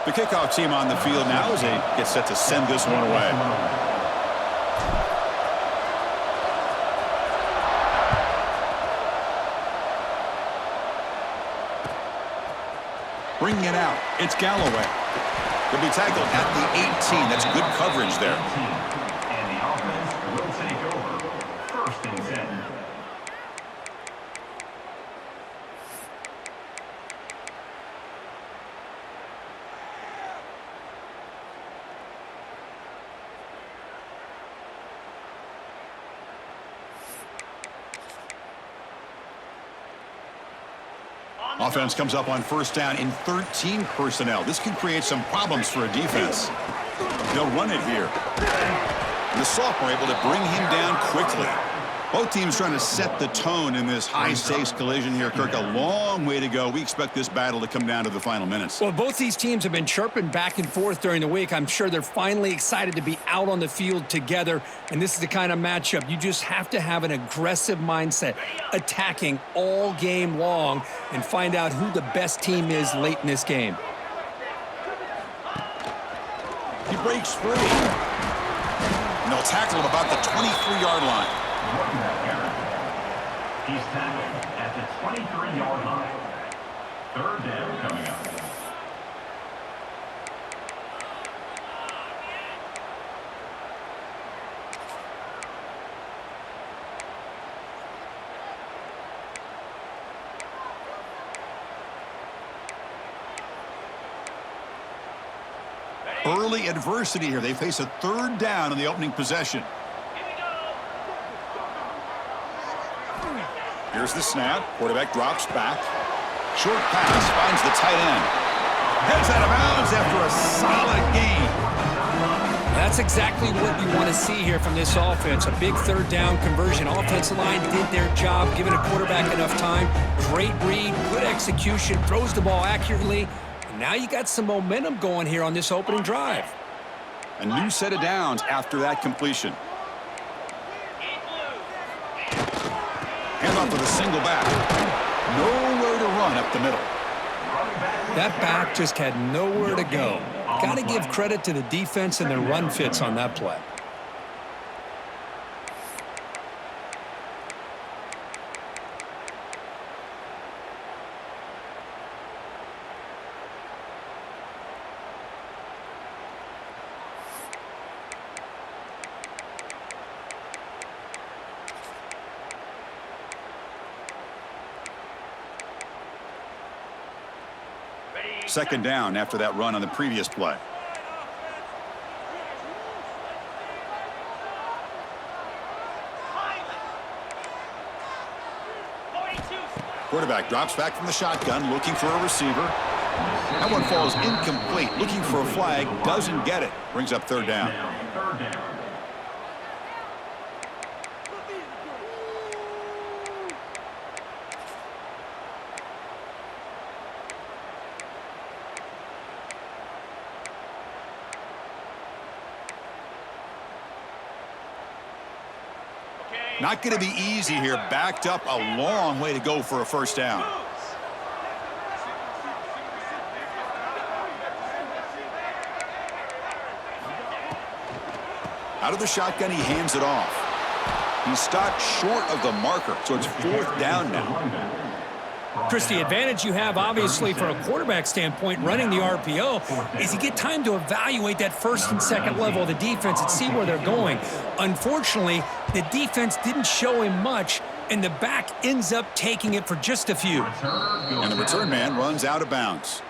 The kickoff team on the field now as they get set to send this one away. Bringing it out, it's Galloway. He'll be tackled at the 18. That's good coverage there. And the offense will take over. 1st and 10. Offense comes up on 1st down in 13 personnel. This can create some problems for a defense. They'll run it here. And the sophomore able to bring him down quickly. Both teams trying to set the tone in this high-stakes collision here, Kirk. A long way to go. We expect this battle to come down to the final minutes. Well, both these teams have been chirping back and forth during the week. I'm sure they're finally excited to be out on the field together, and this is the kind of matchup you just have to have an aggressive mindset, attacking all game long, and find out who the best team is late in this game. He breaks free. And they'll tackle him about the 23-yard line. He's tackled at the 23-yard line. 3rd down coming up. Early adversity here. They face a 3rd down in the opening possession. Here's the snap. Quarterback drops back. Short pass finds the tight end. Heads out of bounds after a solid gain. That's exactly what you want to see here from this offense. A big 3rd down conversion. Offensive line did their job, giving a quarterback enough time. Great read, good execution, throws the ball accurately. And now you got some momentum going here on this opening drive. A new set of downs after that completion. Handoff with a single back. Nowhere to run up the middle. That back just had nowhere to go. Got to give credit to the defense and their run fits on that play. Second down after that run on the previous play. Quarterback drops back from the shotgun, looking for a receiver. That one falls incomplete, looking for a flag, doesn't get it. Brings up 3rd down. 3rd down. Not going to be easy here. Backed up a long way to go for a 1st down. Out of the shotgun, he hands it off. He's stopped short of the marker, so it's 4th down now. Chris, the advantage you have, obviously, from a quarterback standpoint, running the RPO, is you get time to evaluate that 1st and 2nd level of the defense and see where they're going. Unfortunately, the defense didn't show him much, and the back ends up taking it for just a few. And the return man runs out of bounds.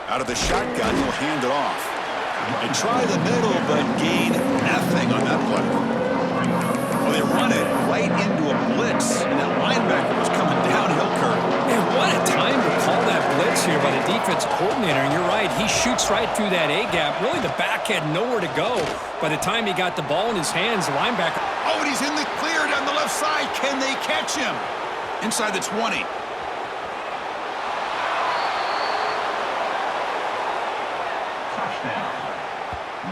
Out of the shotgun, he'll hand it off. They try the middle, but gain nothing on that play. Well, they run it right into a blitz, and that linebacker was coming downhill, Kirk. Man, what a time to call that blitz here by the defense coordinator. And you're right, he shoots right through that A-gap. Really, the back had nowhere to go. By the time he got the ball in his hands, the linebacker... Oh, and he's in the clear down the left side. Can they catch him? Inside the 20. Touchdown.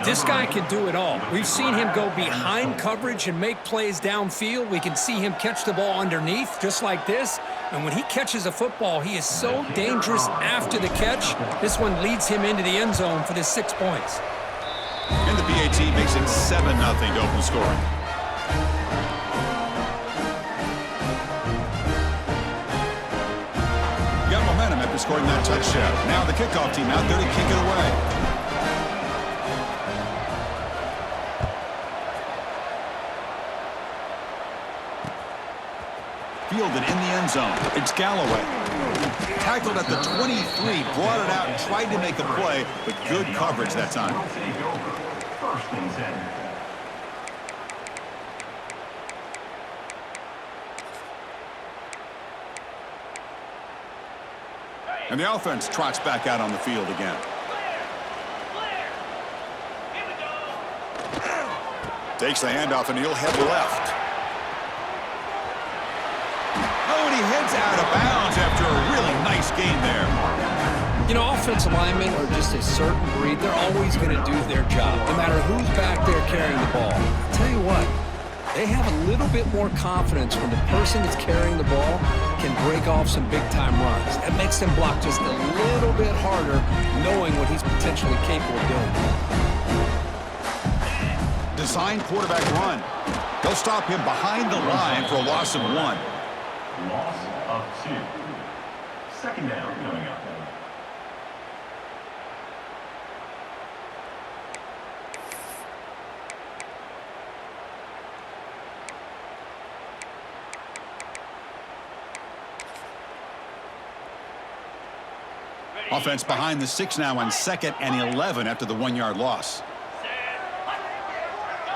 This guy can do it all. We've seen him go behind coverage and make plays downfield. We can see him catch the ball underneath, just like this. And when he catches a football, he is so dangerous after the catch. This one leads him into the end zone for the 6 points. And the PAT makes it 7-0 to open scoring. Got momentum after scoring that touchdown. Now the kickoff team out there to kick it away. Fielded in the end zone. It's Galloway. Tackled at the 23, brought it out and tried to make a play, but good coverage that time. First and 10. And the offense trots back out on the field again. Takes the handoff and he'll head left. Oh, and he heads out of bounds after a really nice game there. You know, offensive linemen are just a certain breed. They're always going to do their job, no matter who's back there carrying the ball. I'll tell you what, they have a little bit more confidence when the person that's carrying the ball can break off some big-time runs. That makes them block just a little bit harder, knowing what he's potentially capable of doing. Design quarterback run. They'll stop him behind the line for a loss of 1. Loss of 2. Second down coming up. Offense behind the 6 now on 2nd and 11 after the 1-yard loss.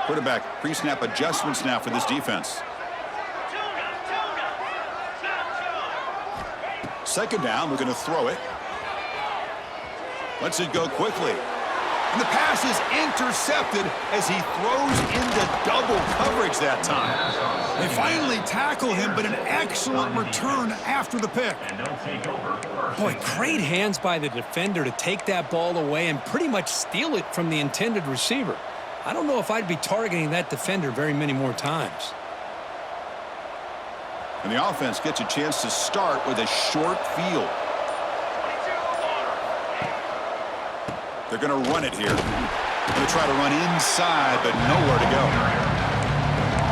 Quarterback pre-snap adjustments now for this defense. Second down, we're going to throw it. Lets it go quickly. And the pass is intercepted as he throws into double coverage that time. They finally tackle him, but an excellent return after the pick. And they'll take over first. Boy, great hands by the defender to take that ball away and pretty much steal it from the intended receiver. I don't know if I'd be targeting that defender very many more times. And the offense gets a chance to start with a short field. They're going to run it here. Going to try to run inside, but nowhere to go.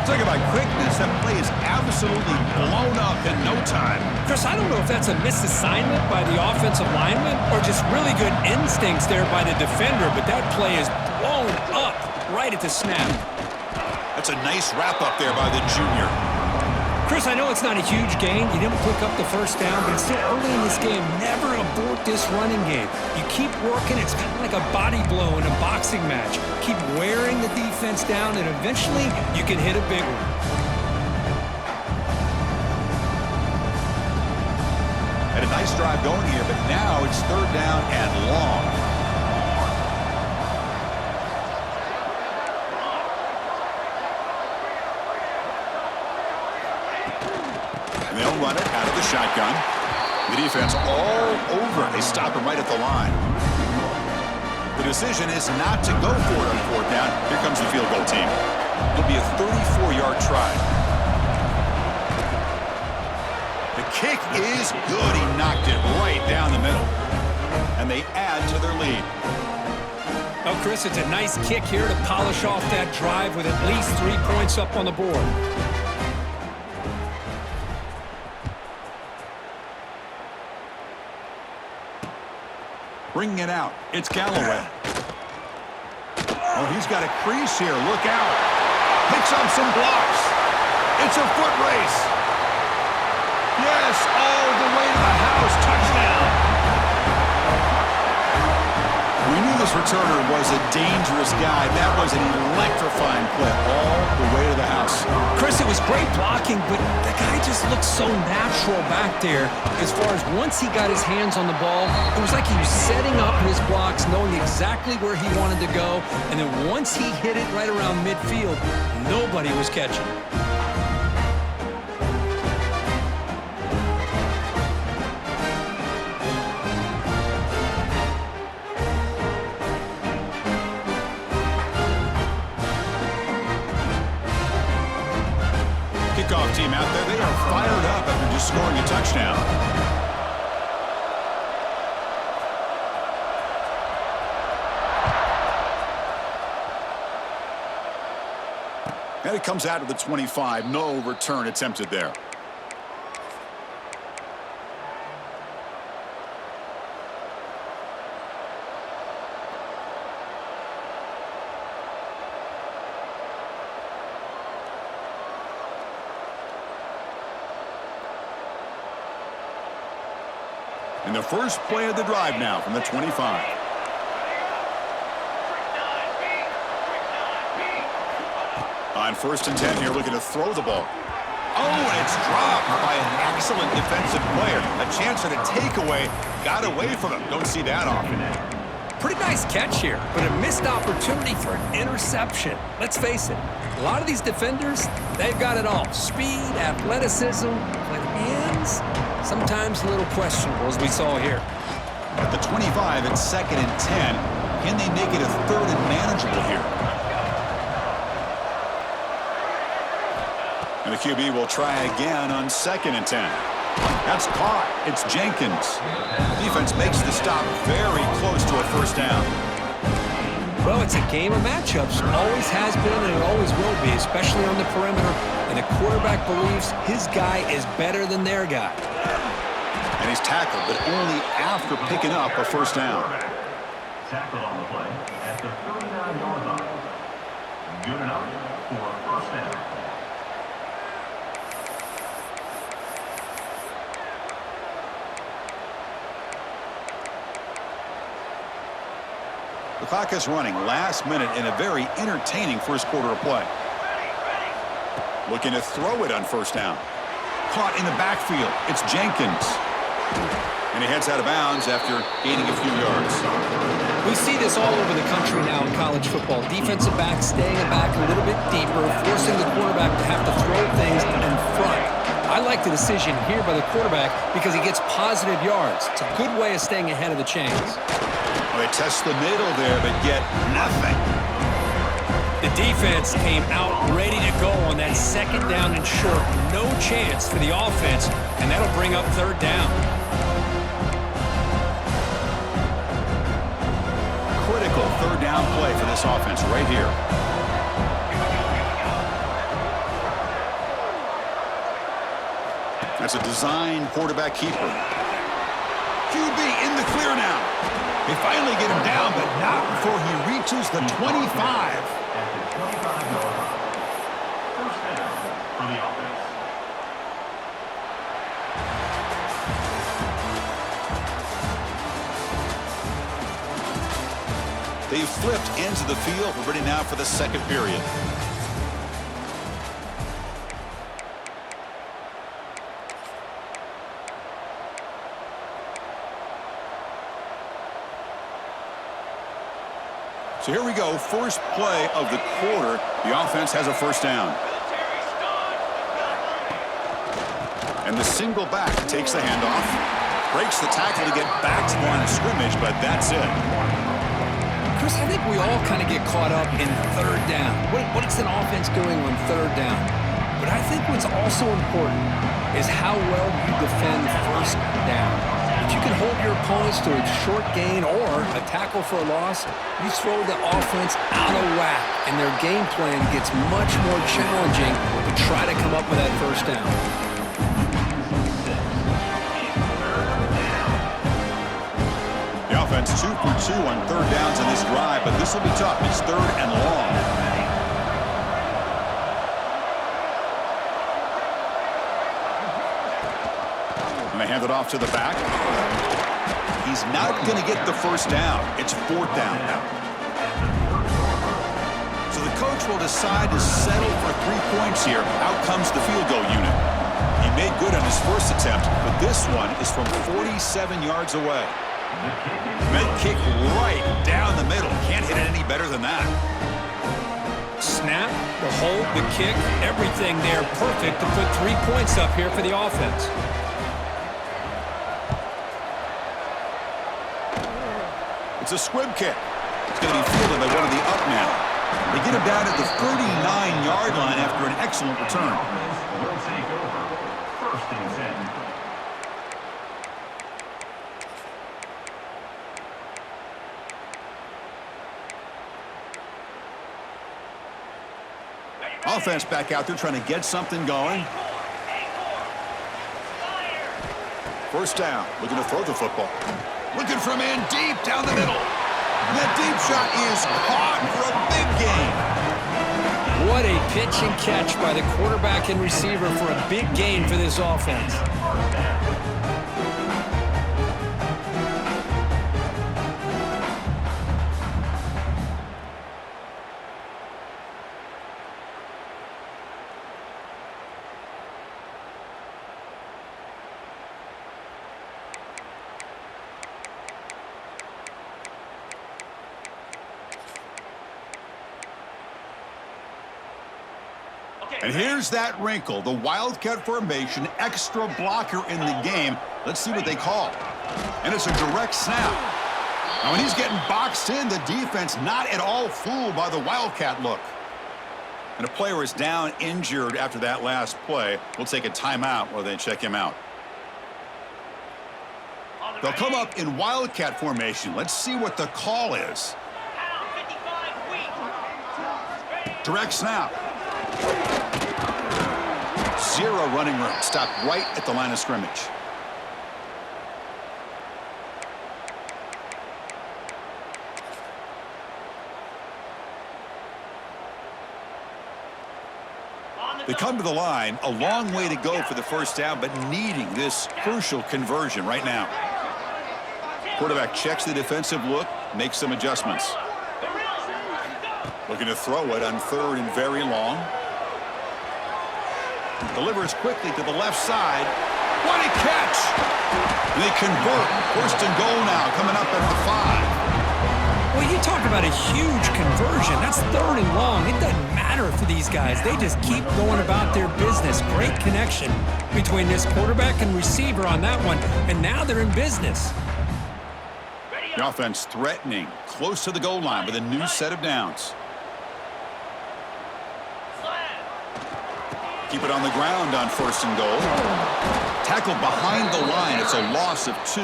Talk about quickness. That play is absolutely blown up in no time. Chris, I don't know if that's a misassignment by the offensive lineman or just really good instincts there by the defender, but that play is blown up right at the snap. That's a nice wrap-up there by the junior. Chris, I know it's not a huge gain. You didn't pick up the first down, but it's still early in this game. Never abort this running game. You keep working. It's kind of like a body blow in a boxing match. Keep wearing the defense down, and eventually you can hit a big one. Had a nice drive going here, but now it's 3rd down and long. And they'll run it out of the shotgun. The defense all over. They stop him right at the line. The decision is not to go for it on 4th down. Here comes the field goal team. It'll be a 34-yard try. The kick is good. He knocked it right down the middle. And they add to their lead. Oh, Chris, it's a nice kick here to polish off that drive with at least 3 points up on the board. Bringing it out. It's Galloway. Oh, he's got a crease here. Look out. Picks up some blocks. It's a foot race. Yes, all the way to the house. Touchdown. We knew this returner was a dangerous guy. That was an electrifying play all the way to the house. Chris, it was great blocking, but the guy just looked so natural back there. As far as once he got his hands on the ball, it was like he was setting up his blocks, knowing exactly where he wanted to go. And then once he hit it right around midfield, nobody was catching it. kickoff team out there. They are fired up after just scoring a touchdown. And it comes out to the 25. No return attempted there. And the first play of the drive now from the 25. On 1st and 10 here, looking to throw the ball. Oh, and it's dropped by an excellent defensive player. A chance at a takeaway. Got away from him. Don't see that often. Pretty nice catch here, but a missed opportunity for an interception. Let's face it, a lot of these defenders, they've got it all. Speed, athleticism, but hands, sometimes a little questionable, as we saw here. At the 25, it's 2nd and 10. Can they make it a 3rd and manageable here? And the QB will try again on 2nd and 10. That's caught. It's Jenkins. Defense makes the stop very close to a 1st down. Well, it's a game of matchups. Always has been and it always will be, especially on the perimeter. And the quarterback believes his guy is better than their guy. And he's tackled, but only after picking up a 1st down. Tackled on the play at the 39-yard line. Good enough for a 1st down. The clock is running. Last minute in a very entertaining first quarter of play. Looking to throw it on 1st down. Caught in the backfield. It's Jenkins. And he heads out of bounds after gaining a few yards. We see this all over the country now in college football. Defensive backs staying back a little bit deeper, forcing the quarterback to have to throw things in front. I like the decision here by the quarterback because he gets positive yards. It's a good way of staying ahead of the chains. Well, they test the middle there, but get nothing. The defense came out ready to go on that 2nd down and short. No chance for the offense, and that'll bring up 3rd down. Critical 3rd down play for this offense right here. That's a design quarterback keeper. QB in the clear now. They finally get him down, but not before he reaches the 25. At the 25-yard line. 1st down for the offense. They've flipped into the field. We're ready now for the 2nd period. So here we go, first play of the quarter. The offense has a 1st down. And the single back takes the handoff. Breaks the tackle to get back to the line of scrimmage, but that's it. Chris, I think we all kind of get caught up in 3rd down. What is an offense doing on 3rd down? But I think what's also important is how well you defend 1st down. If you can hold your opponents to a short gain or a tackle for a loss, you throw the offense out of whack, and their game plan gets much more challenging to try to come up with that 1st down. The offense 2 for 2 on 3rd downs in this drive, but this will be tough. It's 3rd and long. And they hand it off to the back. He's not going to get the 1st down. It's 4th down now. So the coach will decide to settle for 3 points here. Out comes the field goal unit. He made good on his first attempt, but this one is from 47 yards away. Med kick right down the middle. Can't hit it any better than that. Snap, the hold, the kick, everything there perfect to put 3 points up here for the offense. It's a squib kick. It's going to be fielded by one of the up men. They get him down at the 39-yard line. sideline after an excellent return. Will take over. First and 10. Offense back out there trying to get something going. First down, looking to throw the football. Looking from in deep down the middle. And that deep shot is caught for a big gain. What a pitch and catch by the quarterback and receiver for a big gain for this offense. And here's that wrinkle, the Wildcat formation, extra blocker in the game. Let's see what they call. And it's a direct snap. Now, when he's getting boxed in, the defense not at all fooled by the Wildcat look. And a player is down injured after that last play. We'll take a timeout while they check him out. They'll come up in Wildcat formation. Let's see what the call is. Direct snap. Zero running room. Stopped right at the line of scrimmage. They come to the line, a long way to go for the first down, but needing this crucial conversion right now. Quarterback checks the defensive look, makes some adjustments. Looking to throw it on third and very long. Delivers quickly to the left side. What a catch! They convert. First and goal now, coming up at the 5. Well, you talk about a huge conversion. That's third and long. It doesn't matter for these guys. They just keep going about their business. Great connection between this quarterback and receiver on that one, and now they're in business. The offense threatening, close to the goal line with a new set of downs. Keep it on the ground on first and goal. Tackled behind the line. It's a loss of 2.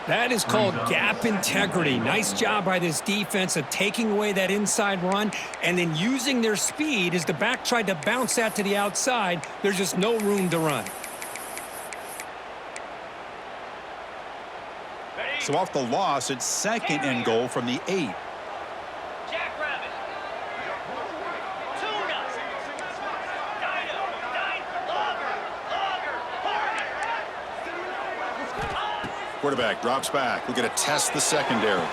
That is called gap integrity. Nice job by this defense of taking away that inside run and then using their speed as the back tried to bounce that to the outside. There's just no room to run. So off the loss, it's second and goal from the 8. Quarterback drops back. We're going to test the secondary. Well,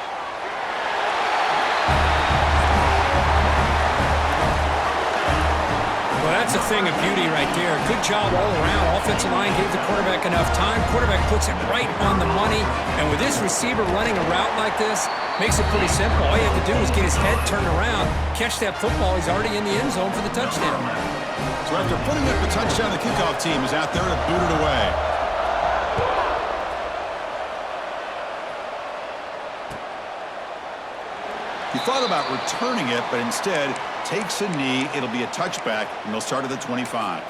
that's a thing of beauty right there. Good job all around. Offensive line gave the quarterback enough time. Quarterback puts it right on the money. And with this receiver running a route like this, makes it pretty simple. All you have to do is get his head turned around, catch that football. He's already in the end zone for the touchdown. So after putting up the touchdown, the kickoff team is out there to boot it away. He thought about returning it, but instead takes a knee. It'll be a touchback, and they'll start at the 25.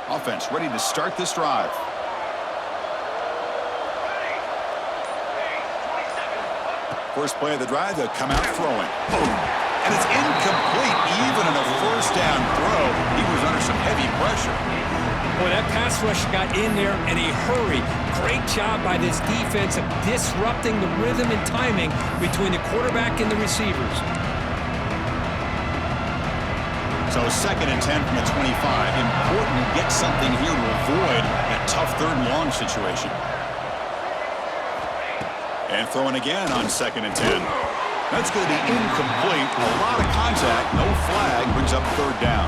Offense ready to start this drive. First play of the drive, they'll come out throwing. Boom. And it's incomplete. Even in a first down throw, he was under some heavy pressure. Boy, that pass rush got in there in a hurry. Great job by this defense of disrupting the rhythm and timing between the quarterback and the receivers. So second and 10 from the 25. Important to get something here to avoid that tough third and long situation. And throwing again on second and 10. That's going to be incomplete. A lot of contact, no flag, brings up third down.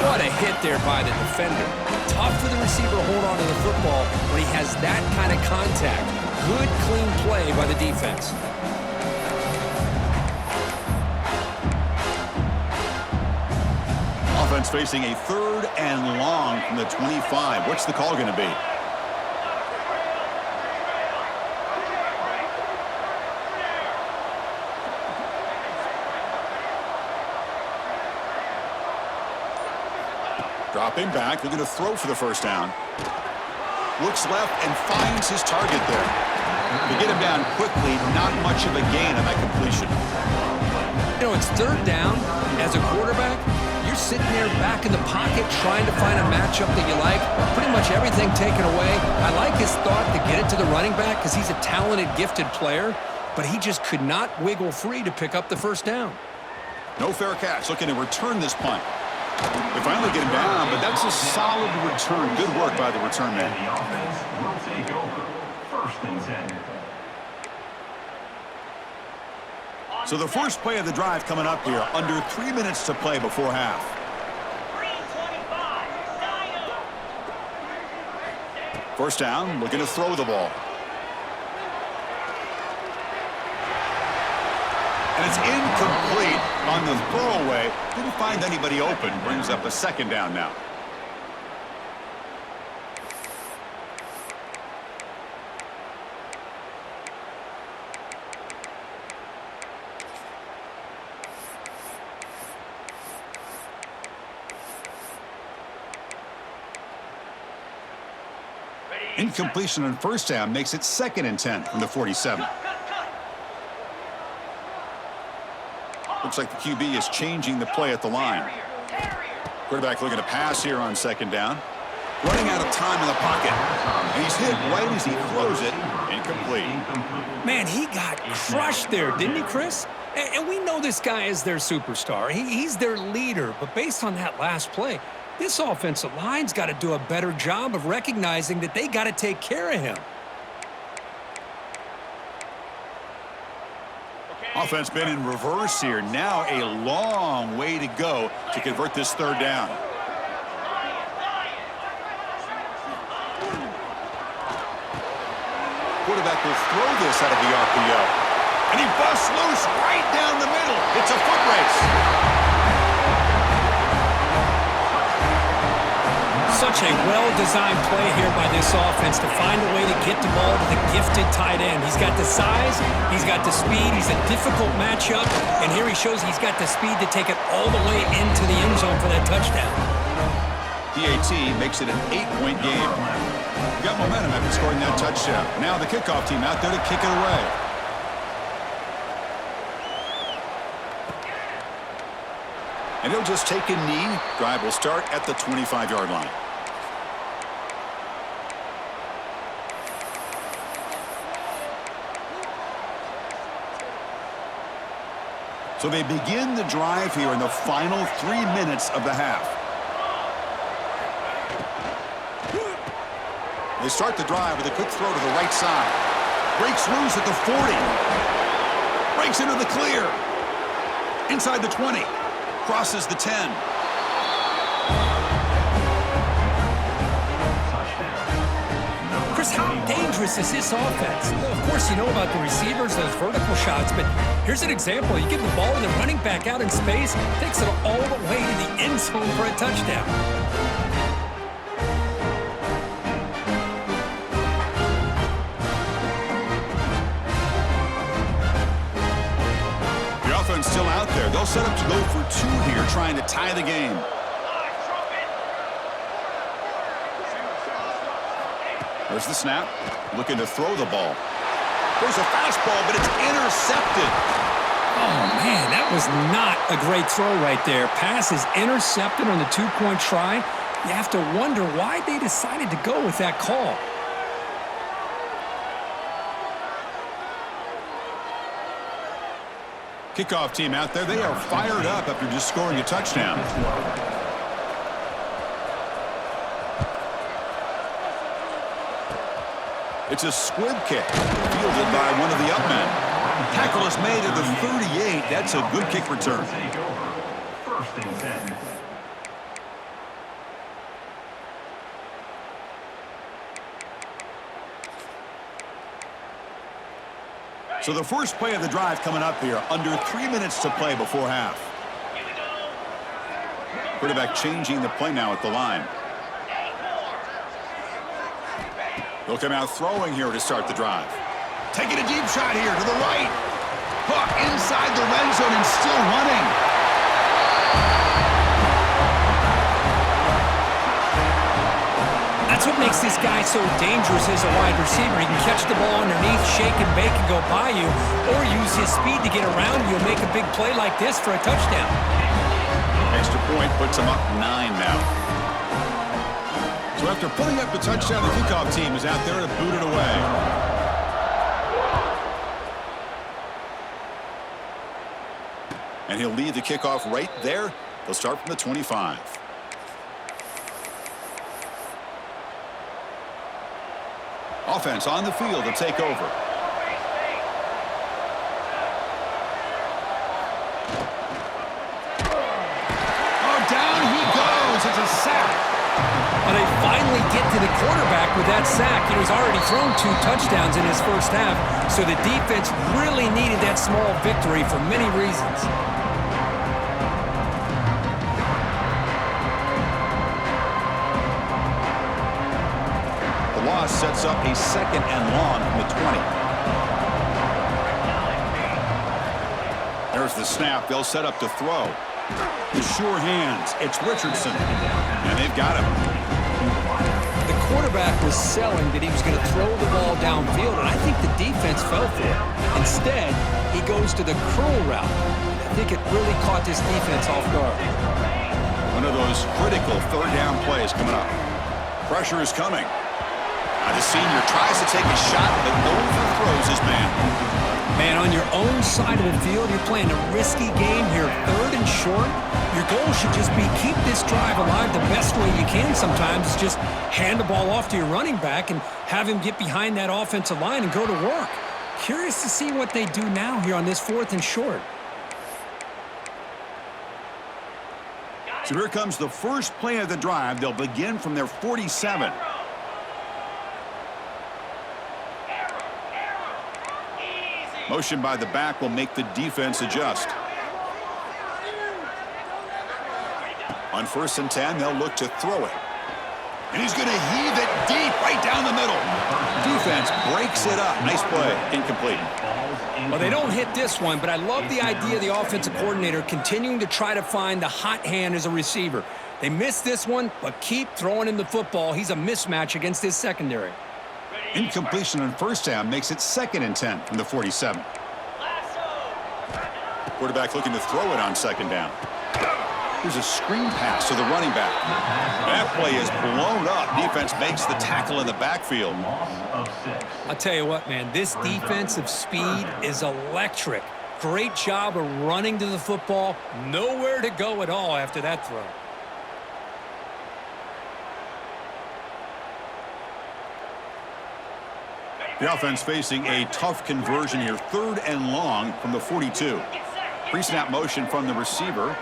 What a hit there by the defender. Tough for the receiver to hold on to the football when he has that kind of contact. Good, clean play by the defense. Offense facing a third and long from the 25. What's the call going to be? Dropping back, looking to throw for the first down. Looks left and finds his target there. To get him down quickly, not much of a gain on that completion. You know, it's third down. As a quarterback, you're sitting there back in the pocket trying to find a matchup that you like. Pretty much everything taken away. I like his thought to get it to the running back because he's a talented, gifted player, but he just could not wiggle free to pick up the first down. No fair catch, looking to return this punt. They finally get him down, but that's a solid return. Good work by the return man. The offense will take over. First and 10. So the first play of the drive coming up here, under 3 minutes to play before half. First down, looking to throw the ball. And it's incomplete on the throwaway. Didn't find anybody open. Brings up a second down now. Incompletion on first down makes it 2nd and 10 from the 47. Looks like the QB is changing the play at the line. Quarterback looking to pass here on 2nd down. Running out of time in the pocket. And he's hit right as he throws it. Incomplete. Man, he got crushed there, didn't he, Chris? And we know this guy is their superstar. He's their leader. But based on that last play, this offensive line's got to do a better job of recognizing that they got to take care of him. Offense been in reverse here. Now a long way to go to convert this third down. Quarterback will throw this out of the RPO. And he busts loose right down the middle. It's a foot race. Such a well-designed play here by this offense to find a way to get the ball to the gifted tight end. He's got the size, he's got the speed, he's a difficult matchup, and here he shows he's got the speed to take it all the way into the end zone for that touchdown. PAT makes it an 8-point game. Got momentum after scoring that touchdown. Now the kickoff team out there to kick it away. And he'll just take a knee. Drive will start at the 25-yard line. So they begin the drive here in the final 3 minutes of the half. They start the drive with a quick throw to the right side. Breaks loose at the 40. Breaks into the clear. Inside the 20. Crosses the 10. Chris, how dangerous is this offense? Of course, you know about the receivers, those vertical shots, but here's an example. You give the ball to the running back out in space, takes it all the way to the end zone for a touchdown. The offense still out there. They'll set up to go for 2 here, trying to tie the game. There's the snap. Looking to throw the ball. There's a fastball, but it's intercepted. Oh, man, that was not a great throw right there. Pass is intercepted on the 2-point try. You have to wonder why they decided to go with that call. Kickoff team out there. They are fired up after just scoring a touchdown. It's a squib kick, fielded by one of the up men. Tackle is made at the 38. That's a good kick return. First and 10. So the first play of the drive coming up here, under 3 minutes to play before half. Quarterback changing the play now at the line. They'll come out throwing here to start the drive. Taking a deep shot here to the right. Hook inside the red zone and still running. That's what makes this guy so dangerous as a wide receiver. He can catch the ball underneath, shake and bake and go by you, or use his speed to get around you and make a big play like this for a touchdown. Extra point puts him up 9 now. So after putting up the touchdown, the kickoff team is out there to boot it away. And he'll lead the kickoff right there. They'll start from the 25. Offense on the field to take over. Oh, down he goes. It's a sack. Well, they finally get to the quarterback with that sack. He's already thrown 2 touchdowns in his first half, so the defense really needed that small victory for many reasons. The loss sets up a 2nd and long from the 20. There's the snap. They'll set up to throw. The sure hands. It's Richardson. And they've got him. The quarterback was selling that he was going to throw the ball downfield, and I think the defense fell for it. Instead, he goes to the curl route. I think it really caught this defense off guard. One of those critical 3rd down plays coming up. Pressure is coming. Now the senior tries to take a shot, but overthrows his man. Man, on your own side of the field, you're playing a risky game here, 3rd and short. Your goal should just be keep this drive alive the best way you can sometimes. Is just hand the ball off to your running back and have him get behind that offensive line and go to work. Curious to see what they do now here on this 4th and short. So here comes the first play of the drive. They'll begin from their 47. Motion by the back will make the defense adjust. On 1st and 10, they'll look to throw it. And he's going to heave it deep right down the middle. Defense breaks it up. Nice play. Incomplete. Well, they don't hit this one, but I love the idea of the offensive coordinator continuing to try to find the hot hand as a receiver. They missed this one, but keep throwing him the football. He's a mismatch against his secondary. Incompletion on 1st down makes it 2nd and 10 from the 47. Quarterback looking to throw it on 2nd down. Here's a screen pass to the running back. That play is blown up. Defense makes the tackle in the backfield. I'll tell you what, man, this defensive speed is electric. Great job of running to the football. Nowhere to go at all after that throw. The offense facing a tough conversion here. 3rd and long from the 42. Pre-snap motion from the receiver.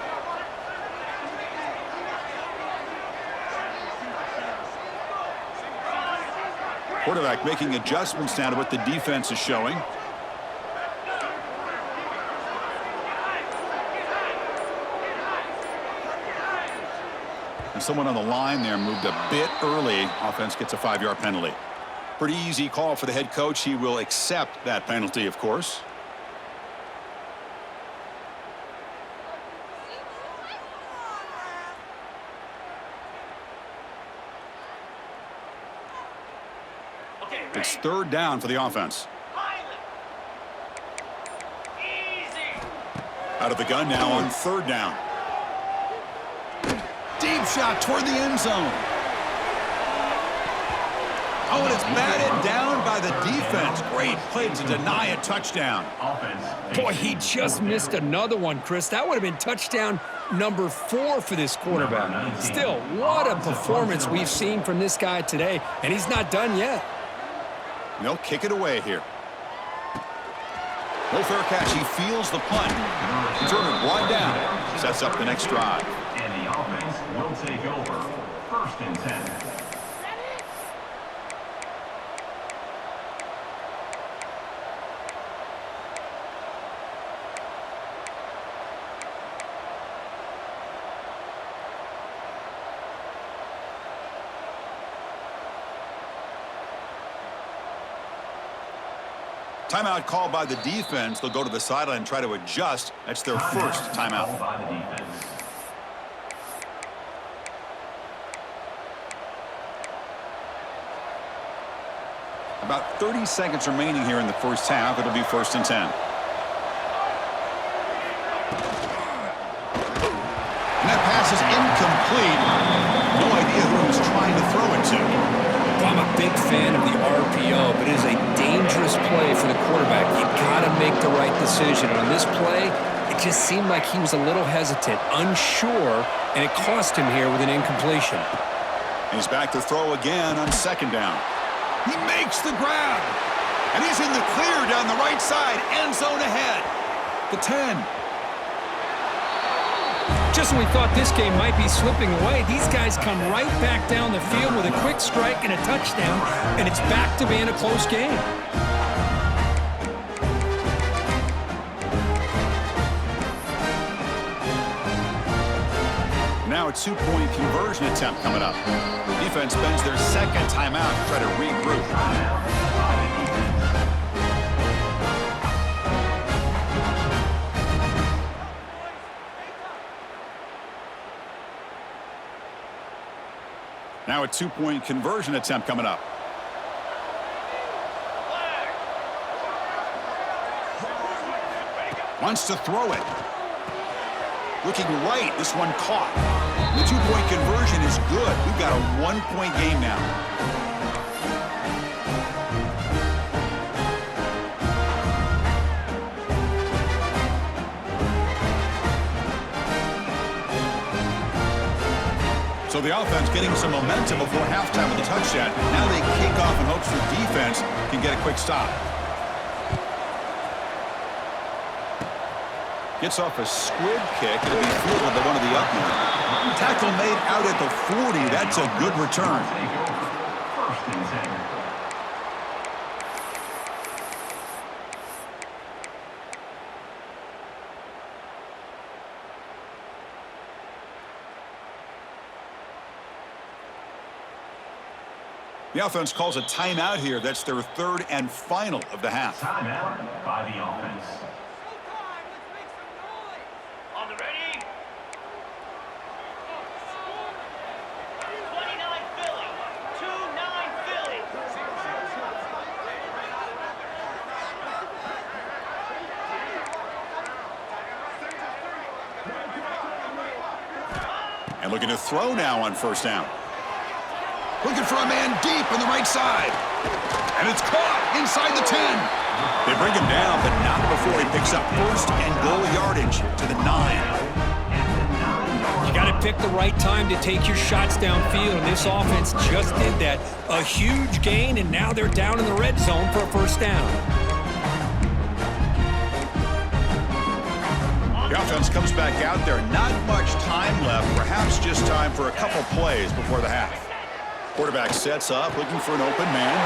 Quarterback making adjustments now to what the defense is showing. And someone on the line there moved a bit early. Offense gets a 5-yard penalty. Pretty easy call for the head coach. He will accept that penalty, of course. It's 3rd down for the offense. Out of the gun now on 3rd down. Deep shot toward the end zone. Oh, and it's batted down by the defense. Great play to deny a touchdown. Boy, he just missed another one, Chris. That would have been touchdown number 4 for this quarterback. Still, what a performance we've seen from this guy today, and he's not done yet. They'll kick it away here. No fair catch. He feels the punt. Returner brought down. Sets up the next drive. And the offense will take over. 1st and 10. Timeout called by the defense. They'll go to the sideline and try to adjust. That's their first timeout. By the defense. About 30 seconds remaining here in the first half. It'll be 1st and 10. And that pass is incomplete. No idea who he was trying to throw it to. I'm a big fan of the RPO, but it is a dangerous play for the quarterback. You got to make the right decision. And on this play, it just seemed like he was a little hesitant, unsure, and it cost him here with an incompletion. He's back to throw again on 2nd down. He makes the grab. And he's in the clear down the right side. End zone ahead. The 10. Just when we thought this game might be slipping away, these guys come right back down the field with a quick strike and a touchdown, and it's back to being a close game. Now a 2-point conversion attempt coming up. Defense spends their 2nd timeout to try to regroup. Now a 2-point conversion attempt coming up. Wants to throw it. Looking right, this one caught. The 2-point conversion is good. We've got a 1-point game now. So the offense getting some momentum before halftime with a touchdown. Now they kick off in hopes the defense can get a quick stop. Gets off a squib kick. It'll be fielded by one of the up men. Tackle made out at the 40. That's a good return. 1st and 10. The offense calls a timeout here. That's their 3rd and final of the half. Timeout by the offense. On the ready? 29 Philly. 2-9 Philly. And looking to throw now on 1st down. Looking for a man deep on the right side. And it's caught inside the 10. They bring him down, but not before he picks up 1st and goal yardage to the 9. You got to pick the right time to take your shots downfield, and this offense just did that. A huge gain, and now they're down in the red zone for a 1st down. The offense comes back out there. Not much time left. Perhaps just time for a couple plays before the half. Quarterback sets up, looking for an open man.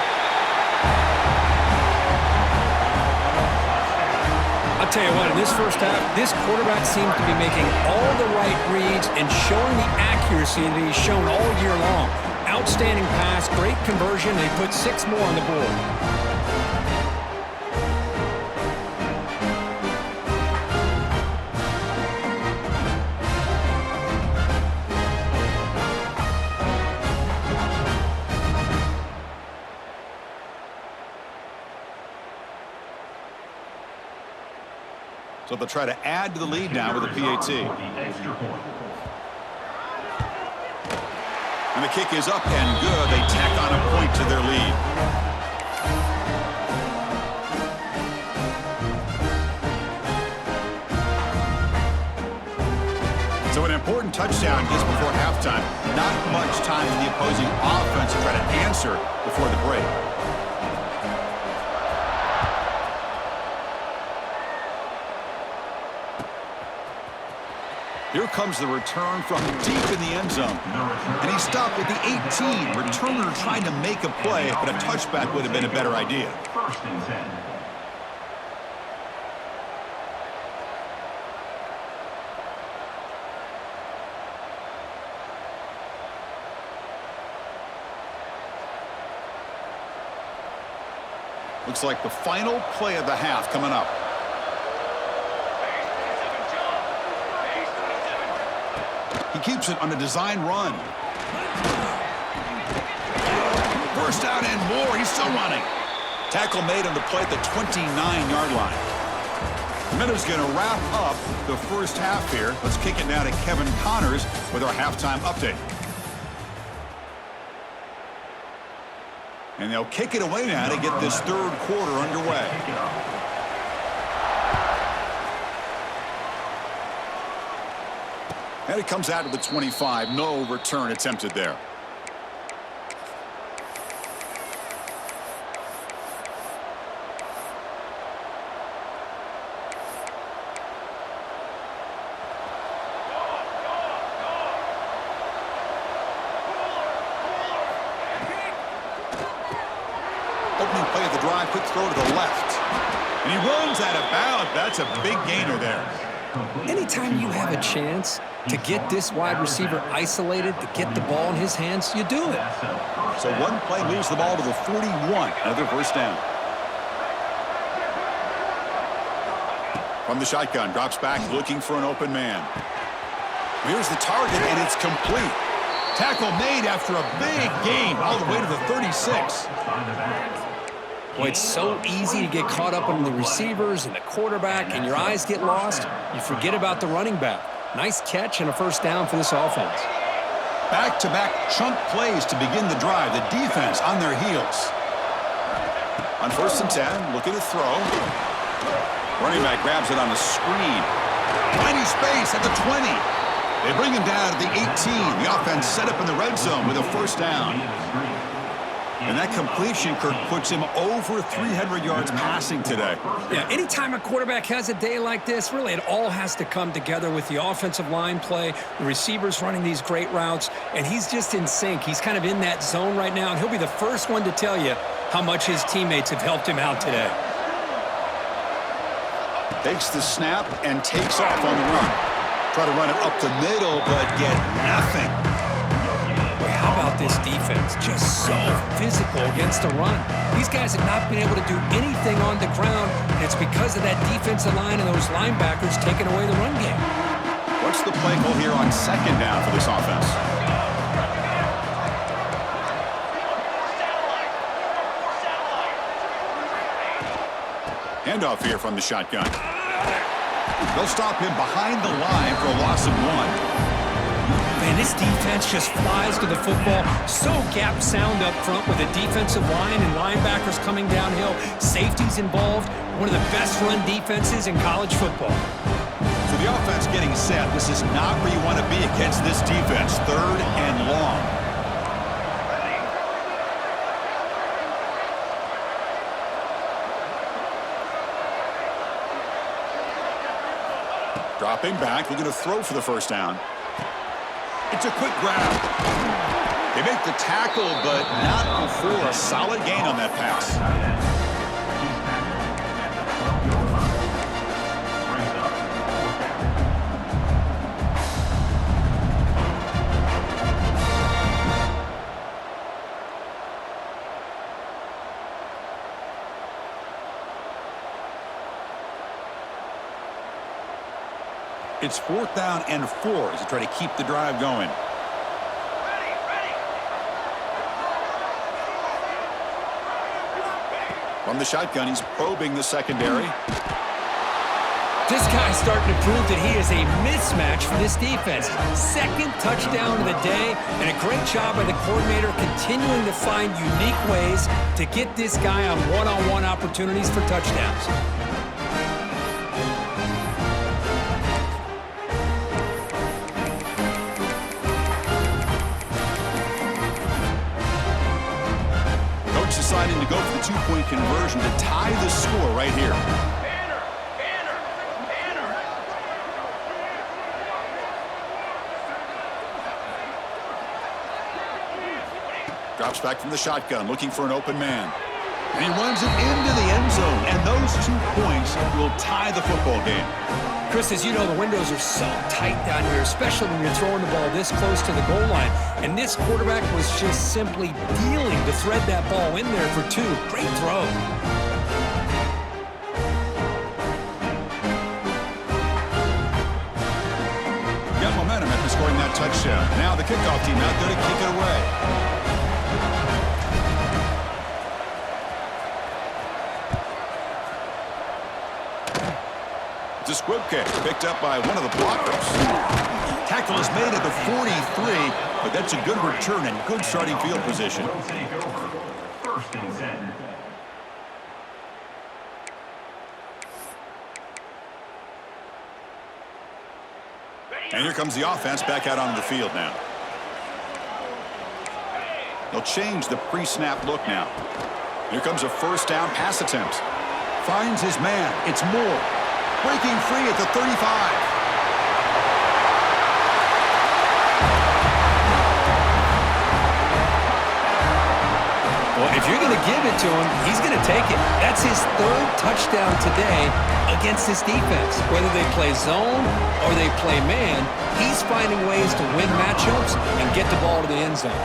I'll tell you what, in this 1st half, this quarterback seems to be making all the right reads and showing the accuracy that he's shown all year long. Outstanding pass, great conversion, and they put 6 more on the board. So they'll try to add to the lead now with a PAT. And the kick is up and good. They tack on a point to their lead. So an important touchdown just before halftime. Not much time for the opposing offense to try to answer before the break. Here comes the return from deep in the end zone. And he stopped at the 18. Returner trying to make a play, but a touchback would have been a better idea. 1st and 10. Looks like the final play of the half coming up. He keeps it on a design run. 1st down and more. He's still running. Tackle made on the play at the 29-yard line. Minutes going to wrap up the first half here. Let's kick it now to Kevin Connors with our halftime update. And they'll kick it away now to get this third quarter underway. And it comes out to the 25. No return attempted there. Opening play of the drive, quick throw to the left. And he runs out of bounds. That's a big gainer there. Anytime you have a chance to get this wide receiver isolated, to get the ball in his hands, you do it. So one play moves the ball to the 41. Another first down. From the shotgun, drops back looking for an open man. Here's the target, and it's complete. Tackle made after a big gain all the way to the 36. Boy, it's so easy to get caught up on the receivers and the quarterback, and your eyes get lost. You forget about the running back. Nice catch and a first down for this offense. Back-to-back chunk plays to begin the drive. The defense on their heels. On 1st and 10, looking to throw. Running back grabs it on the screen. Tiny space at the 20. They bring him down to the 18. The offense set up in the red zone with a first down. And that completion, Kirk, puts him over 300 yards passing today. Yeah, anytime a quarterback has a day like this, really it all has to come together with the offensive line play, the receivers running these great routes, and he's just in sync. He's kind of in that zone right now, and he'll be the first one to tell you how much his teammates have helped him out today. Takes the snap and takes off on the run. Try to run it up the middle, but get nothing. How about this defense? Just so physical against the run. These guys have not been able to do anything on the ground, and it's because of that defensive line and those linebackers taking away the run game. What's the play call here on second down for this offense? Handoff here from the shotgun. They'll stop him behind the line for a loss of 1. Man, this defense just flies to the football. So gap sound up front with a defensive line and linebackers coming downhill. Safeties involved. One of the best run defenses in college football. So the offense getting set. This is not where you want to be against this defense. 3rd and long. Dropping back, looking to throw for the first down. It's a quick grab. They make the tackle, but not before a solid gain on that pass. It's 4th down and 4 as they try to keep the drive going. From the shotgun, he's probing the secondary. This guy's starting to prove that he is a mismatch for this defense. 2nd touchdown of the day, and a great job by the coordinator continuing to find unique ways to get this guy on one-on-one opportunities for touchdowns. Deciding to go for the 2-point conversion to tie the score right here. Drops back from the shotgun, looking for an open man. And he runs it into the end zone, and those 2 points will tie the football game. Chris, as you know, the windows are so tight down here, especially when you're throwing the ball this close to the goal line. And this quarterback was just simply dealing to thread that ball in there for 2. Great throw. Got momentum after scoring that touchdown. Now the kickoff team out there to kick it away. a squib kick picked up by one of the blockers. Tackle is made at the 43, but that's a good return and good starting field position. Will take over. First and 10. And here comes the offense back out onto the field now. They'll change the pre-snap look now. Here comes a first down pass attempt. Finds his man. It's Moore. Breaking free at the 35. Well, if you're going to give it to him, he's going to take it. That's his third touchdown today against this defense. Whether they play zone or they play man, he's finding ways to win matchups and get the ball to the end zone.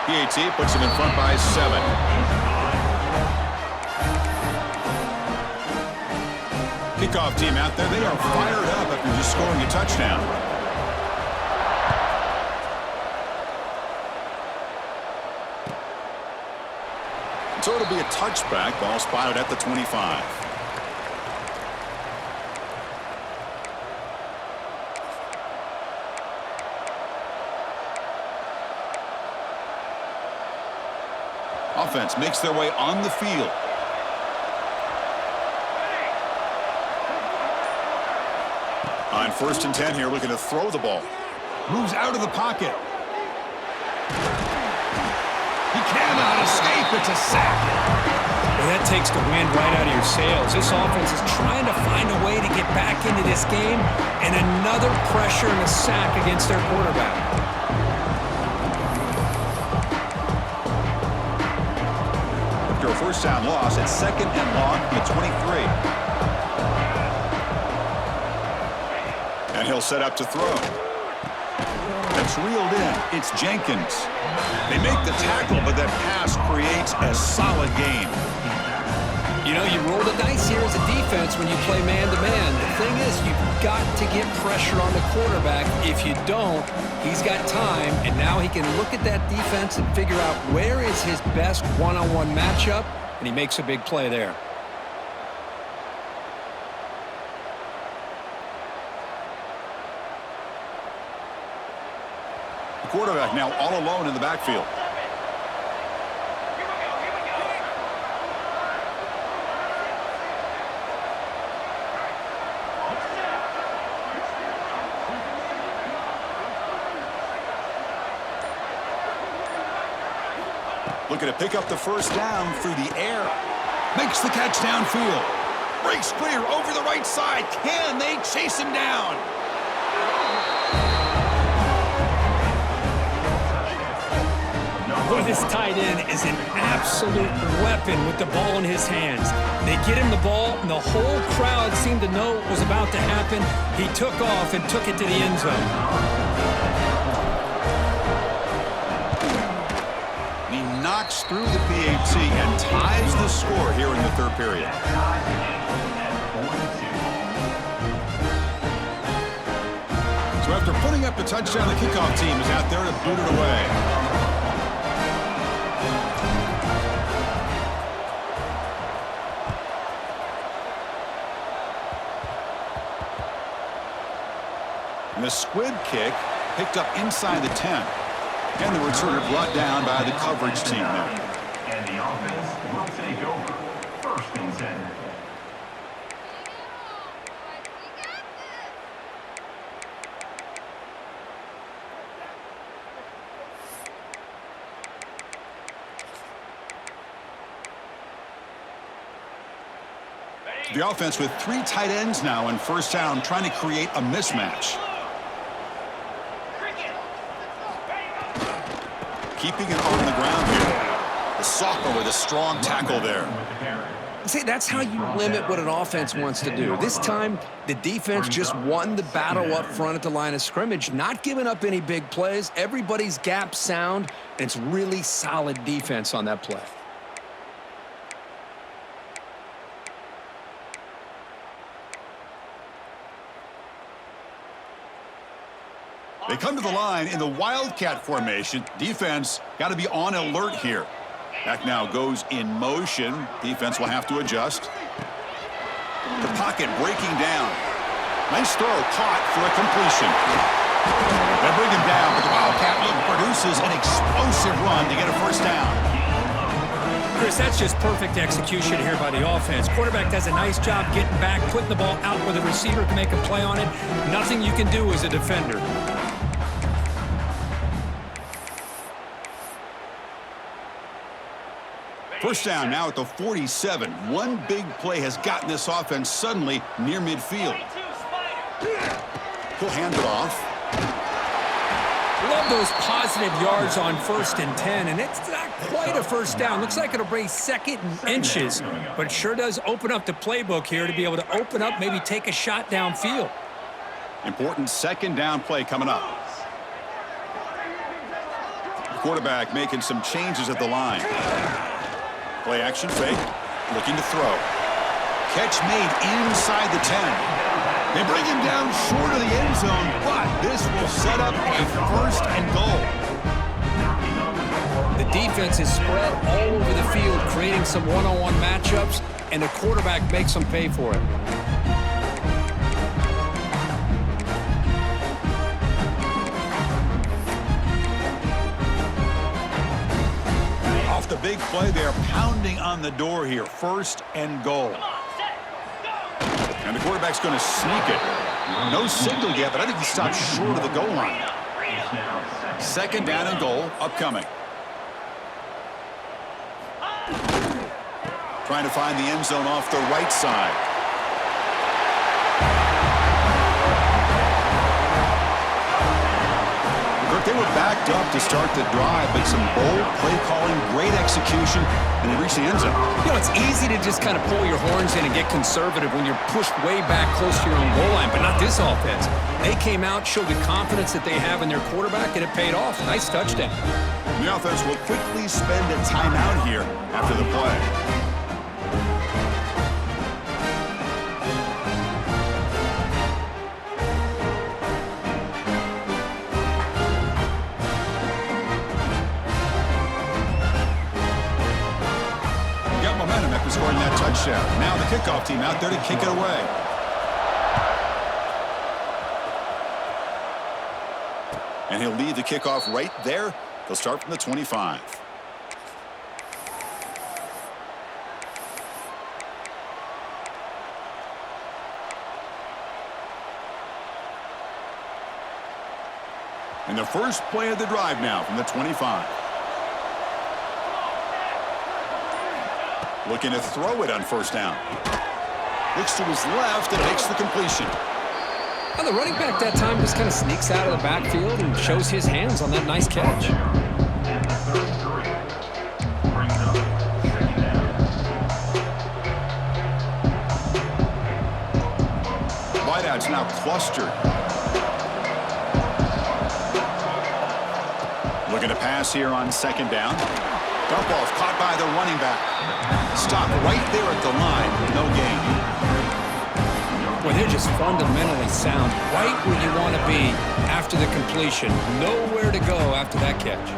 PAT puts him in front by 7. Kickoff team out there. They are fired up after just scoring a touchdown. So it'll be a touchback. Ball spotted at the 25. Offense makes their way on the field. On first and 10 here, looking to throw the ball. Moves out of the pocket. He cannot escape. It's a sack. Well, that takes the wind right out of your sails. This offense is trying to find a way to get back into this game, and another pressure and a sack against their quarterback. After a first down loss, it's second and long from the 23. And he'll set up to throw. That's reeled in. It's Jenkins. They make the tackle, but that pass creates a solid game. You know, you roll the dice here as a defense when you play man-to-man. The thing is, you've got to get pressure on the quarterback. If you don't, he's got time, and now he can look at that defense and figure out where is his best one-on-one matchup, and he makes a big play there. The quarterback now all alone in the backfield. Looking to pick up the first down through the air. Makes the catch downfield. Breaks clear over the right side. Can they chase him down? Boy, this tight end is an absolute weapon with the ball in his hands. They get him the ball, and the whole crowd seemed to know what was about to happen. He took off and took it to the end zone. He knocks through the PAT and ties the score here in the third period. So after putting up the touchdown, the kickoff team is out there to boot it away. And the squib kick picked up inside the 10. And the returner brought down by the coverage team there. And the offense will take over. First and 10. The offense with 3 tight ends now in first down, trying to create a mismatch. Keeping it on the ground here. The sophomore with a strong tackle there. See, that's how you limit what an offense wants to do. This time, the defense just won the battle up front at the line of scrimmage, not giving up any big plays. Everybody's gap sound, and it's really solid defense on that play. They come to the line in the Wildcat formation. Defense got to be on alert here. Back now goes in motion. Defense will have to adjust. The pocket breaking down. Nice throw, caught for a completion. They bring him down, but the Wildcat look produces an explosive run to get a first down. Chris, that's just perfect execution here by the offense. Quarterback does a nice job getting back, putting the ball out where the receiver can make a play on it. Nothing you can do as a defender. First down now at the 47. One big play has gotten this offense suddenly near midfield. 22 Spider. He'll hand it off. Love those positive yards on 1st and 10, and it's not quite a first down. Looks like it'll bring 2nd and inches, but it sure does open up the playbook here to be able to open up, maybe take a shot downfield. Important 2nd down play coming up. The quarterback making some changes at the line. Play action fake, looking to throw. Catch made inside the 10. They bring him down short of the end zone, but this will set up a 1st and goal. The defense is spread all over the field, creating some one-on-one matchups, and the quarterback makes them pay for it. Off the big play, they are pounding on the door here. 1st and goal. Come on, set, go. And the quarterback's going to sneak it. No signal yet, but I think he stopped short of the goal line. 2nd down and goal upcoming. Trying to find the end zone off the right side. Look, they were backed up to start the drive, but some bold play calling, great execution, and they reached the end zone. You know, it's easy to just kind of pull your horns in and get conservative when you're pushed way back close to your own goal line, but not this offense. They came out, showed the confidence that they have in their quarterback, and it paid off. Nice touchdown. The offense will quickly spend a timeout here after the play. Scoring that touchdown. Now the kickoff team out there to kick it away. And he'll lead the kickoff right there. They'll start from the 25. And the first play of the drive now from the 25. Looking to throw it on 1st down. Looks to his left and makes the completion. Well, the running back that time just kind of sneaks out of the backfield and shows his hands on that nice catch. Wideouts now clustered. Looking to pass here on 2nd down. Dump off caught by the running back. Stop right there at the line. No gain. Well, they're just fundamentally sound right where you want to be after the completion. Nowhere to go after that catch.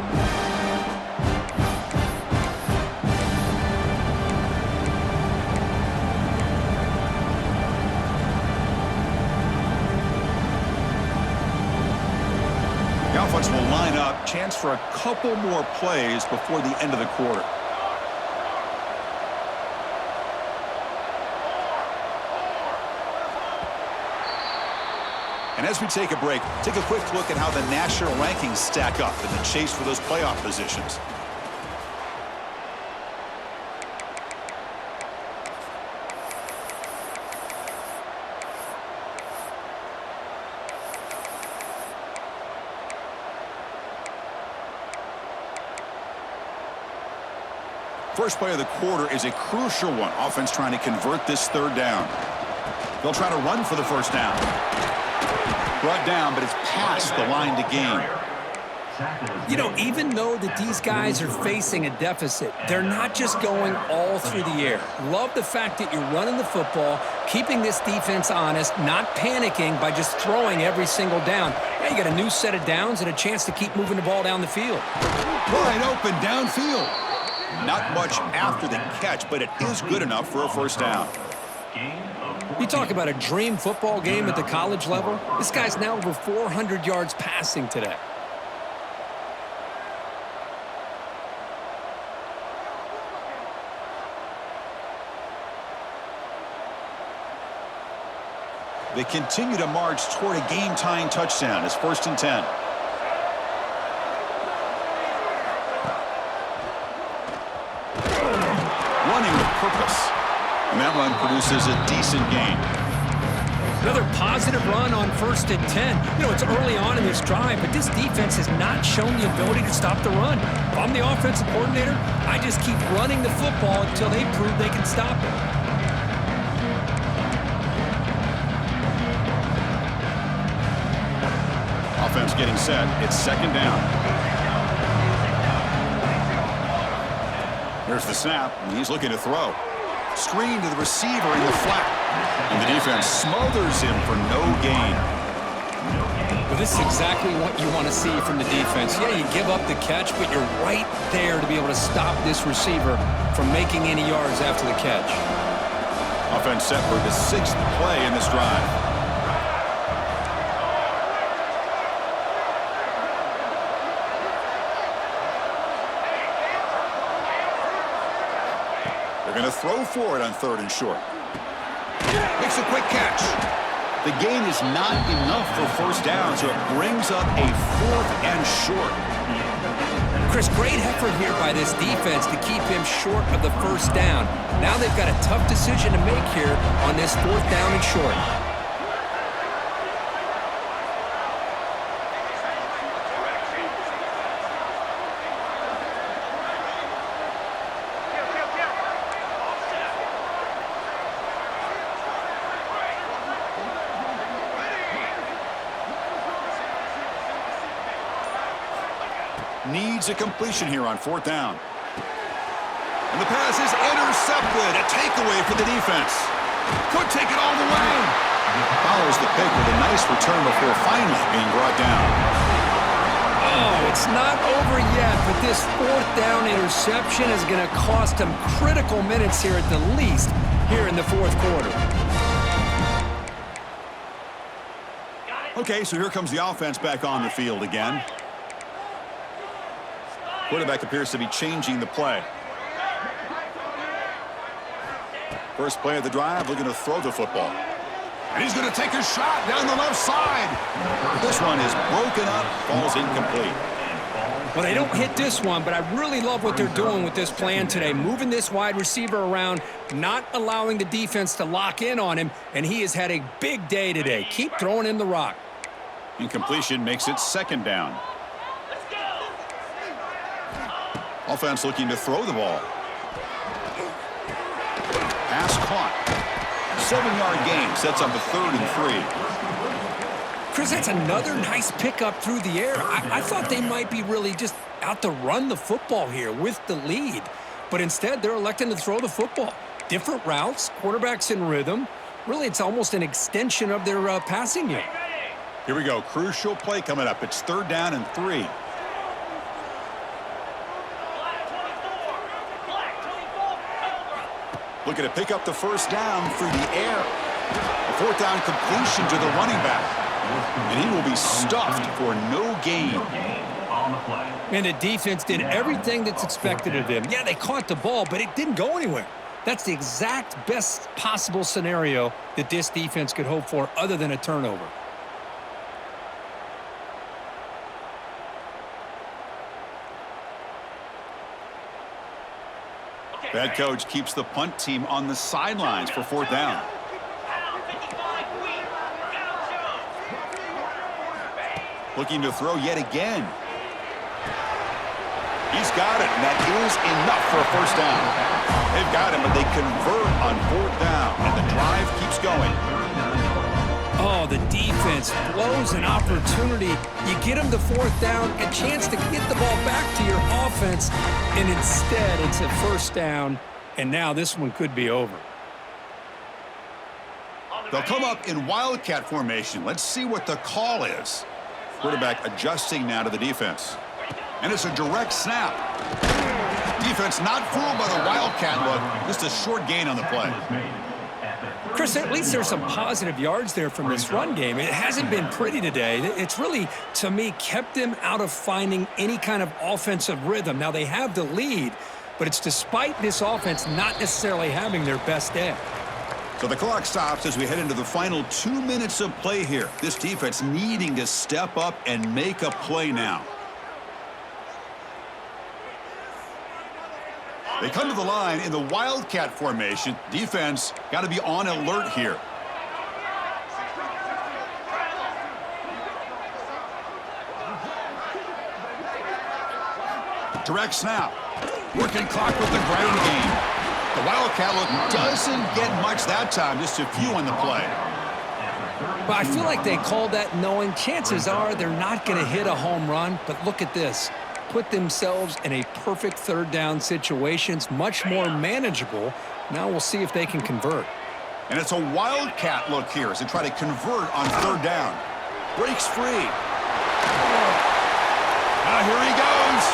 The offense will line up. Chance for a couple more plays before the end of the quarter. And as we take a break, take a quick look at how the national rankings stack up in the chase for those playoff positions. First play of the quarter is a crucial one. Offense trying to convert this 3rd down. They'll try to run for the 1st down. Brought down, but it's past the line to gain. You know, even though that these guys are facing a deficit, they're not just going all through the air. Love the fact that you're running the football, keeping this defense honest, not panicking by just throwing every single down. Now you got a new set of downs and a chance to keep moving the ball down the field. Wide open downfield. Not much after the catch, but it is good enough for a 1st down. Gain of You talk about a dream football game at the college level. This guy's now over 400 yards passing today. They continue to march toward a game-tying touchdown. It's 1st and 10. Running with purpose. And that run produces a decent gain. Another positive run on 1st and 10. You know, it's early on in this drive, but this defense has not shown the ability to stop the run. If I'm the offensive coordinator, I just keep running the football until they prove they can stop it. Offense getting set. It's 2nd down. Here's the snap, and he's looking to throw. Screen to the receiver in the flat. And the defense smothers him for no gain. Well, this is exactly what you want to see from the defense. Yeah, you give up the catch, but you're right there to be able to stop this receiver from making any yards after the catch. Offense set for the 6th play in this drive. They're going to throw for it on 3rd and short. Makes a quick catch. The gain is not enough for 1st down, so it brings up a 4th and short. Chris, great effort here by this defense to keep him short of the 1st down. Now they've got a tough decision to make here on this 4th down and short. Needs a completion here on 4th down. And the pass is intercepted. A takeaway for the defense. Could take it all the way. Follows the pick with a nice return before finally being brought down. Oh, it's not over yet, but this 4th down interception is going to cost them critical minutes here at the least here in the 4th quarter. Okay, so here comes the offense back on the field again. Quarterback appears to be changing the play. First play of the drive, looking to throw the football. And he's going to take a shot down the left side. This one is broken up, falls incomplete. Well, they don't hit this one, but I really love what they're doing with this plan today. Moving this wide receiver around, not allowing the defense to lock in on him, and he has had a big day today. Keep throwing him the rock. Incompletion makes it 2nd down. Offense looking to throw the ball. Pass caught. 7-yard gain sets up a 3rd and 3. Chris, that's another nice pickup through the air. I thought they might be really just out to run the football here with the lead. But instead, they're electing to throw the football. Different routes, quarterbacks in rhythm. Really, it's almost an extension of their passing game. Here we go. Crucial play coming up. It's 3rd down and 3. Looking to pick up the 1st down through the air. A 4th down completion to the running back. And he will be stuffed for no gain. And the defense did everything that's expected of them. Yeah, they caught the ball, but it didn't go anywhere. That's the exact best possible scenario that this defense could hope for other than a turnover. The head coach keeps the punt team on the sidelines for 4th down. Looking to throw yet again. He's got it, and that is enough for a 1st down. They've got him, but they convert on 4th down, and the drive keeps going. Oh, the defense blows an opportunity. You get them to 4th down, a chance to get the ball back to your offense, and instead it's a 1st down, and now this one could be over. They'll come up in Wildcat formation. Let's see what the call is. Quarterback adjusting now to the defense. And it's a direct snap. Defense not fooled by the Wildcat look. Just a short gain on the play. Chris, at least there's some positive yards there from this run game. It hasn't been pretty today. It's really, to me, kept them out of finding any kind of offensive rhythm. Now, they have the lead, but it's despite this offense not necessarily having their best day. So the clock stops as we head into the final 2 minutes of play here. This defense needing to step up and make a play now. They come to the line in the Wildcat formation. Defense got to be on alert here. Direct snap. Working clock with the ground game. The Wildcat look doesn't get much that time. Just a few on the play. But I feel like they called that knowing chances are they're not going to hit a home run. But look at this. Put themselves in a perfect third down situation. It's much more manageable. Now we'll see if they can convert. And it's a Wildcat look here as they try to convert on third down. Breaks free. Now here he goes.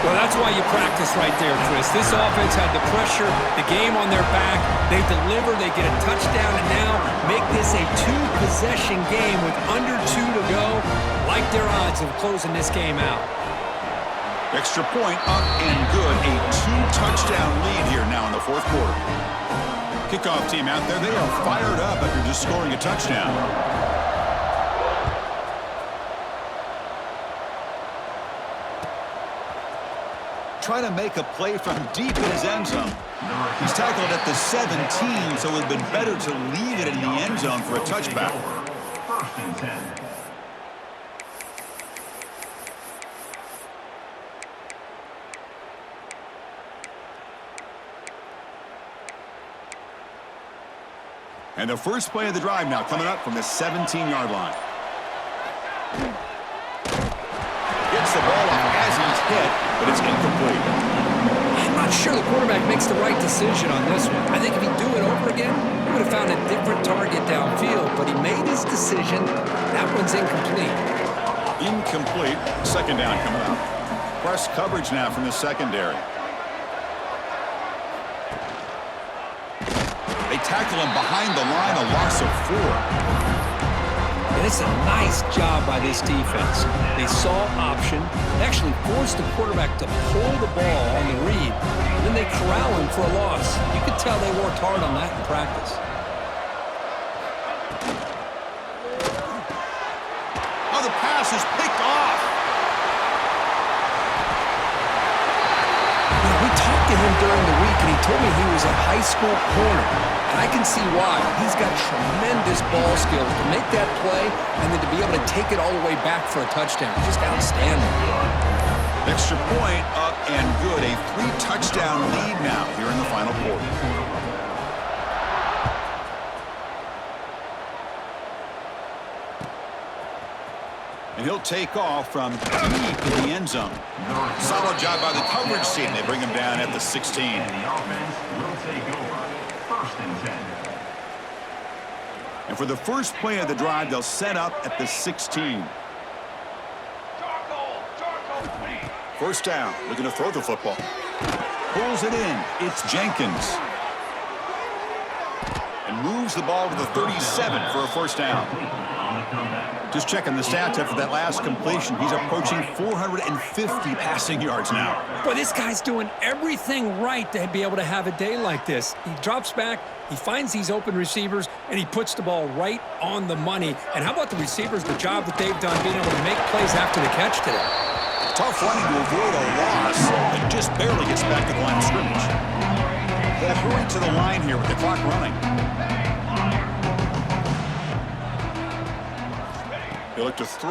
Well, that's why you practice right there, Chris. This offense had the pressure, the game on their back. They deliver, they get a touchdown, and now make this a two-possession game with under 2 to go. Like their odds of closing this game out. Extra point up and good. A 2-touchdown lead here now in the fourth quarter. Kickoff team out there. They are fired up after just scoring a touchdown. Try to make a play from deep in his end zone. He's tackled at the 17, so it would have been better to leave it in the end zone for a touchback. First and 10. And the first play of the drive now coming up from the 17-yard line. Gets the ball off as he's hit, but it's incomplete. I'm not sure the quarterback makes the right decision on this one. I think if he'd do it over again, he would have found a different target downfield, but he made his decision. That one's incomplete. Incomplete. Second down coming up. Press coverage now from the secondary. They tackle him behind the line, a loss of 4. And it's a nice job by this defense. They saw option, they actually forced the quarterback to pull the ball on the read, and then they corral him for a loss. You could tell they worked hard on that in practice. Oh, the pass is picked off. You know, we talked to him during the week, and he told me he was a high school corner. And I can see why. He's got tremendous ball skills to make that play and then to be able to take it all the way back for a touchdown. Just outstanding. Extra point up and good. A 3-touchdown lead now here in the final quarter. And he'll take off from deep in the end zone. Solid job by the coverage team. They bring him down at the 16. And the offense will take over. First and 10. And for the first play of the drive, they'll set up at the 16. First down, looking to throw the football. Pulls it in. It's Jenkins. And moves the ball to the 37 for a first down. Just checking the stats after that last completion. He's approaching 450 passing yards now. Boy, this guy's doing everything right to be able to have a day like this. He drops back, he finds these open receivers, and he puts the ball right on the money. And how about the receivers, the job that they've done being able to make plays after the catch today? Tough running to avoid a loss, and just barely gets back to the line of scrimmage. They'll hurry to the line here with the clock running. They look to throw.